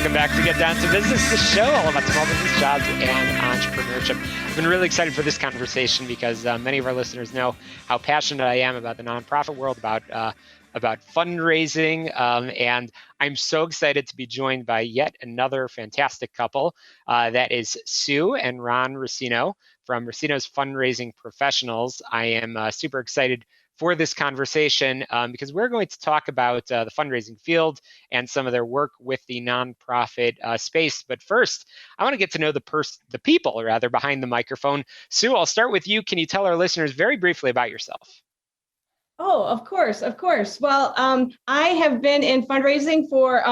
Welcome back to Get Down to Business, the show all about small business, jobs, and entrepreneurship. I've been really excited for this conversation because many of our listeners know how passionate I am about the nonprofit world, about fundraising, and I'm so excited to be joined by yet another fantastic couple. That is Sue and Ron Racino from Racino's Fundraising Professionals. I am super excited for this conversation because we're going to talk about the fundraising field and some of their work with the nonprofit space. But first, I want to get to know the people behind the microphone. Sue, I'll start with you. Can you tell our listeners very briefly about yourself? Oh, of course. Well, I have been in fundraising for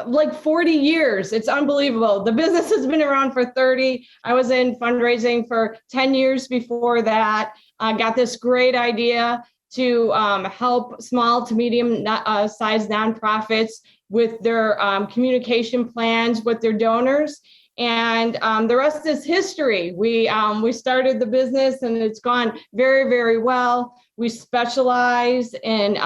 like 40 years. It's unbelievable. The business has been around for 30. I was in fundraising for 10 years before that. I got this great idea to help small to medium sized nonprofits with their communication plans with their donors. And the rest is history. We started the business and it's gone very, very well. We specialize in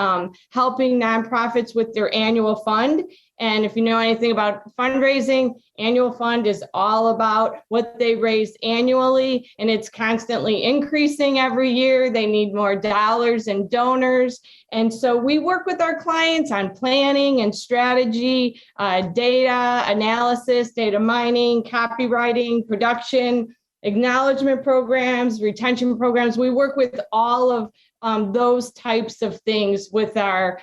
helping nonprofits with their annual fund. And if you know anything about fundraising, annual fund is all about what they raise annually, and it's constantly increasing every year. They need more dollars and donors. And so we work with our clients on planning and strategy, data analysis, data mining, copywriting, production, acknowledgement programs, retention programs. We work with all of those types of things with our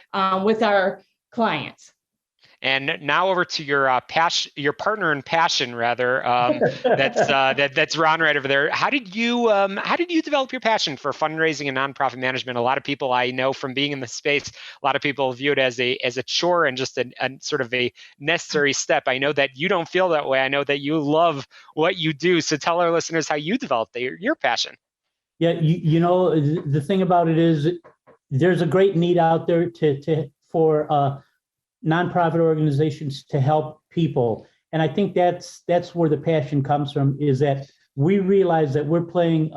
clients. And now over to your partner in passion, that's Ron right over there. How did you develop your passion for fundraising and nonprofit management? A lot of people I know from being in the space, a lot of people view it as a chore and just a sort of a necessary step. I know that you don't feel that way. I know that you love what you do. So tell our listeners how you developed your passion. Yeah, you know, the thing about it is there's a great need out there for nonprofit organizations to help people. And I think that's where the passion comes from, is that we realize that we're playing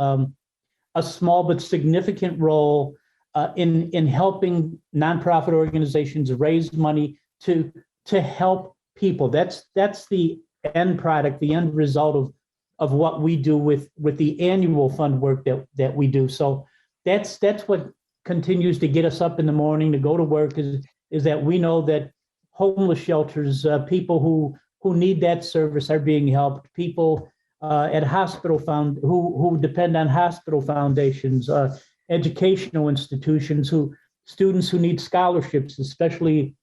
a small but significant role in helping nonprofit organizations raise money to help people. That's the end product, the end result of what we do with the annual fund work that we do. So that's what continues to get us up in the morning to go to work, is that we know that homeless shelters, people who need that service are being helped, people at hospital who depend on hospital foundations, educational institutions, students who need scholarships, especially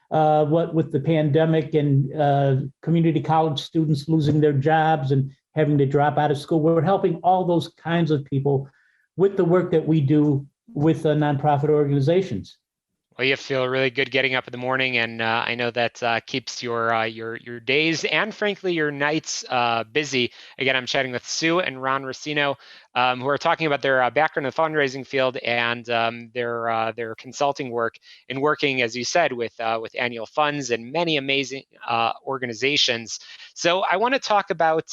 with the pandemic and community college students losing their jobs and having to drop out of school. We're helping all those kinds of people with the work that we do with nonprofit organizations. Well, you feel really good getting up in the morning, and I know that keeps your days and, frankly, your nights busy. Again, I'm chatting with Sue and Ron Racino, who are talking about their background in the fundraising field and their consulting work in working, as you said, with annual funds and many amazing organizations. So I want to talk about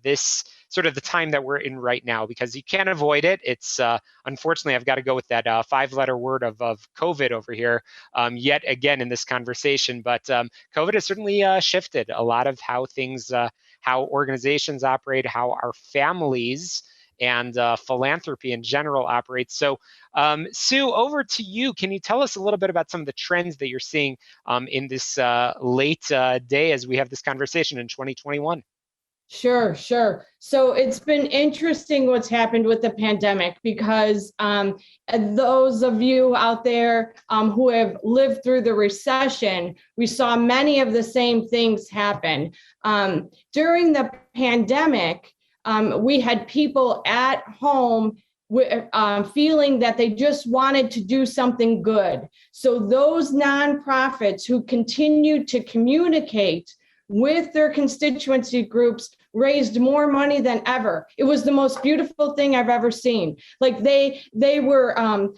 this sort of the time that we're in right now, because you can't avoid it. It's unfortunately, I've got to go with that 5-letter word of COVID over here yet again in this conversation. But COVID has certainly shifted a lot of how things, how organizations operate, how our families and philanthropy in general operates. So Sue, over to you. Can you tell us a little bit about some of the trends that you're seeing in this late day as we have this conversation in 2021? Sure. So it's been interesting what's happened with the pandemic, because those of you out there who have lived through the recession, we saw many of the same things happen. During the pandemic, we had people at home feeling that they just wanted to do something good. So those nonprofits who continued to communicate with their constituency groups raised more money than ever. It was the most beautiful thing I've ever seen. Like they wanted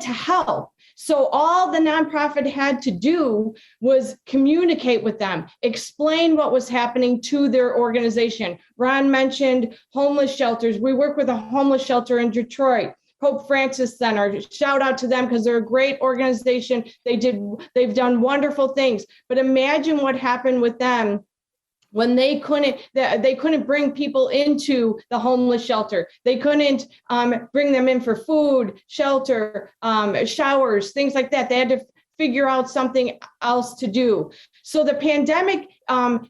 to help. So all the nonprofit had to do was communicate with them, explain what was happening to their organization. Ron mentioned homeless shelters. We work with a homeless shelter in Detroit. Pope Francis Center. Shout out to them because they're a great organization. They've done wonderful things. But imagine what happened with them when they couldn't bring people into the homeless shelter. They couldn't bring them in for food, shelter, showers, things like that. They had to figure out something else to do. So the pandemic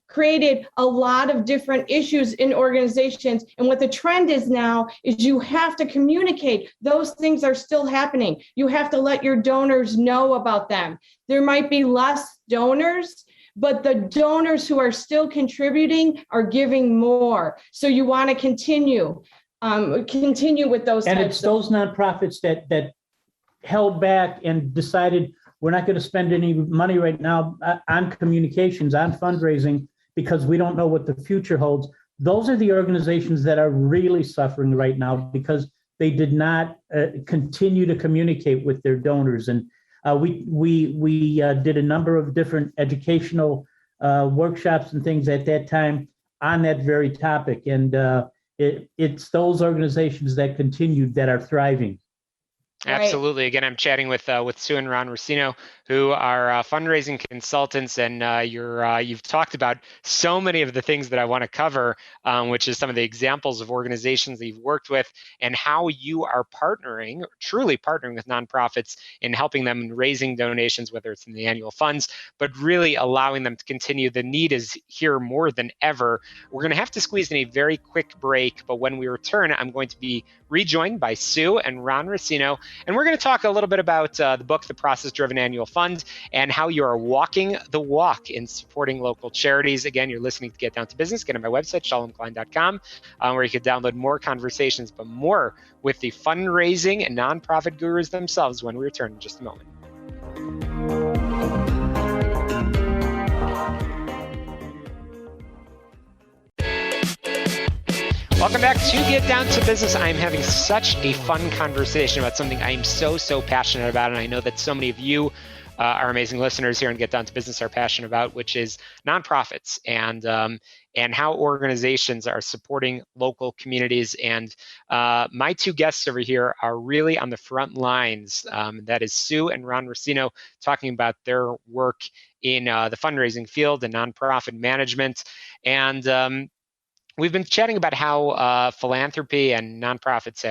created a lot of different issues in organizations. And what the trend is now is you have to communicate. Those things are still happening. You have to let your donors know about them. There might be less donors, but the donors who are still contributing are giving more. So you want to continue with those. And it's those nonprofits that held back and decided we're not going to spend any money right now on communications, on fundraising, because we don't know what the future holds. Those are the organizations that are really suffering right now because they did not continue to communicate with their donors. And we did a number of different educational workshops and things at that time on that very topic. And it's those organizations that continued that are thriving. Absolutely. Right. Again, I'm chatting with Sue and Ron Rossino, who are fundraising consultants, and you've talked about so many of the things that I want to cover, which is some of the examples of organizations that you've worked with and how you are truly partnering with nonprofits in helping them in raising donations, whether it's in the annual funds, but really allowing them to continue. The need is here more than ever. We're going to have to squeeze in a very quick break, but when we return, I'm going to be rejoined by Sue and Ron Rossino, and we're going to talk a little bit about the book, The Process-Driven Annual Fund, and how you are walking the walk in supporting local charities. Again, you're listening to Get Down to Business. Get on my website, shalomklein.com, where you can download more conversations, but more with the fundraising and nonprofit gurus themselves when we return in just a moment. Welcome back to Get Down to Business. I'm having such a fun conversation about something I am so passionate about, and I know that so many of you, our amazing listeners here on Get Down to Business, are passionate about, which is nonprofits and how organizations are supporting local communities. And my two guests over here are really on the front lines. That is Sue and Ron Rossino, talking about their work in the fundraising field and nonprofit management. And we've been chatting about how philanthropy and nonprofits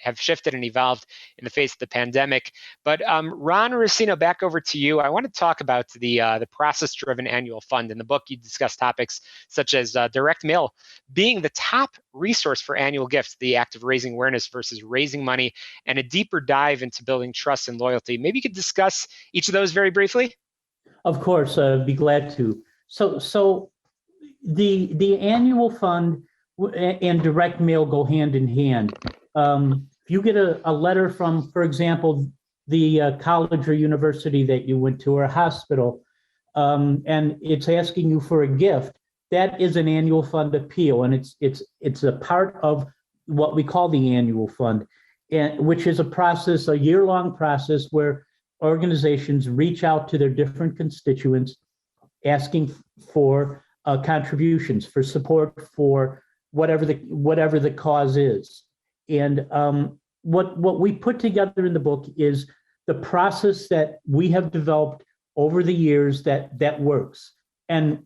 have shifted and evolved in the face of the pandemic. But Ron Rossino, back over to you. I want to talk about the process-driven annual fund. In the book, you discuss topics such as direct mail being the top resource for annual gifts, the act of raising awareness versus raising money, and a deeper dive into building trust and loyalty. Maybe you could discuss each of those very briefly. Of course, I'd be glad to. So. The annual fund and direct mail go hand in hand. If you get a letter from, for example, the college or university that you went to, or a hospital, and it's asking you for a gift, that is an annual fund appeal, and it's a part of what we call the annual fund, and which is a year-long process where organizations reach out to their different constituents, asking for contributions, for support for whatever the cause is. And what we put together in the book is the process that we have developed over the years that works. And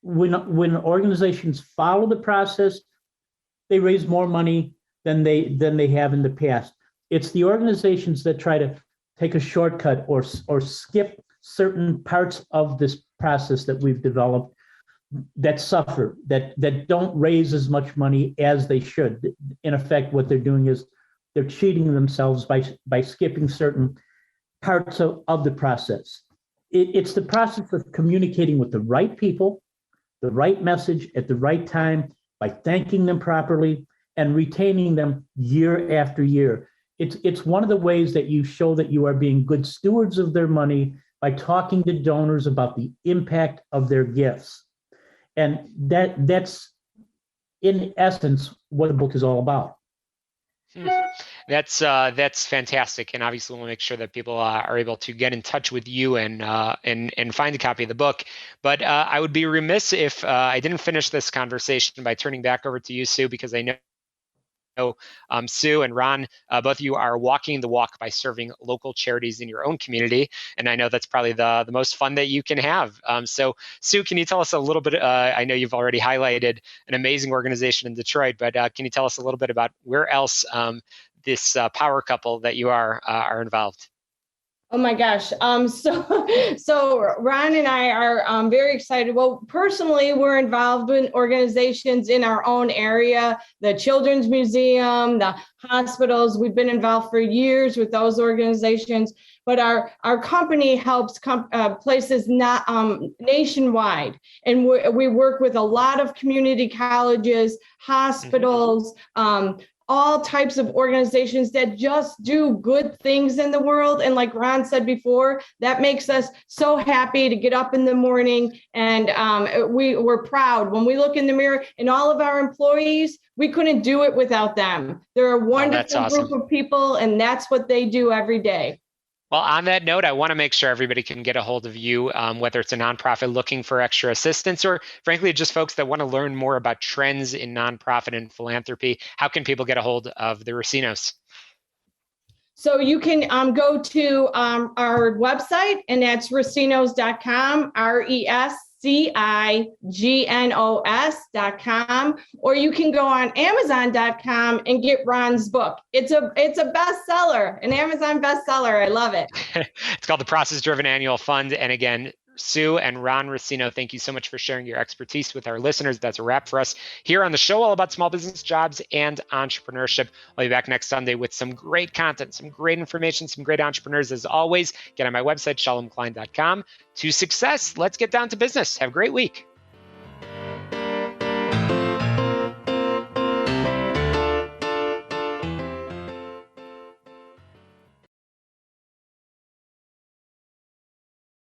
when organizations follow the process, they raise more money than they have in the past. It's the organizations that try to take a shortcut or skip certain parts of this process that we've developed that suffer, that don't raise as much money as they should. In effect, what they're doing is they're cheating themselves by skipping certain parts of the process. It's the process of communicating with the right people, the right message at the right time, by thanking them properly and retaining them year after year. It's one of the ways that you show that you are being good stewards of their money by talking to donors about the impact of their gifts. And that's, in essence, what the book is all about. That's fantastic, and obviously we'll make sure that people are able to get in touch with you and find a copy of the book. But I would be remiss if I didn't finish this conversation by turning back over to you, Sue, because I know Sue and Ron, both of you are walking the walk by serving local charities in your own community. And I know that's probably the most fun that you can have. So Sue, can you tell us a little bit, I know you've already highlighted an amazing organization in Detroit, but can you tell us a little bit about where else this power couple that you are involved? Oh my gosh. So Ron and I are very excited. Well, personally, we're involved in organizations in our own area, the Children's Museum, the hospitals. We've been involved for years with those organizations, but our company helps places not nationwide. And we work with a lot of community colleges, hospitals, all types of organizations that just do good things in the world. And like Ron said before, that makes us so happy to get up in the morning. And we're proud when we look in the mirror, and all of our employees, we couldn't do it without them. They're a wonderful group of people, and that's what they do every day. Well, on that note, I want to make sure everybody can get a hold of you, whether it's a nonprofit looking for extra assistance or frankly, just folks that want to learn more about trends in nonprofit and philanthropy. How can people get a hold of the Racinos? So you can go to our website, and that's racinos.com, RESCIGNOS.com, or you can go on Amazon.com and get Ron's book. It's a bestseller, an Amazon bestseller. I love it. It's called The Process Driven Annual Fund. And again, Sue and Ron Racino, thank you so much for sharing your expertise with our listeners. That's a wrap for us here on the show, all about small business, jobs, and entrepreneurship. I'll be back next Sunday with some great content, some great information, some great entrepreneurs. As always, get on my website, shalomklein.com. To success, let's get down to business. Have a great week.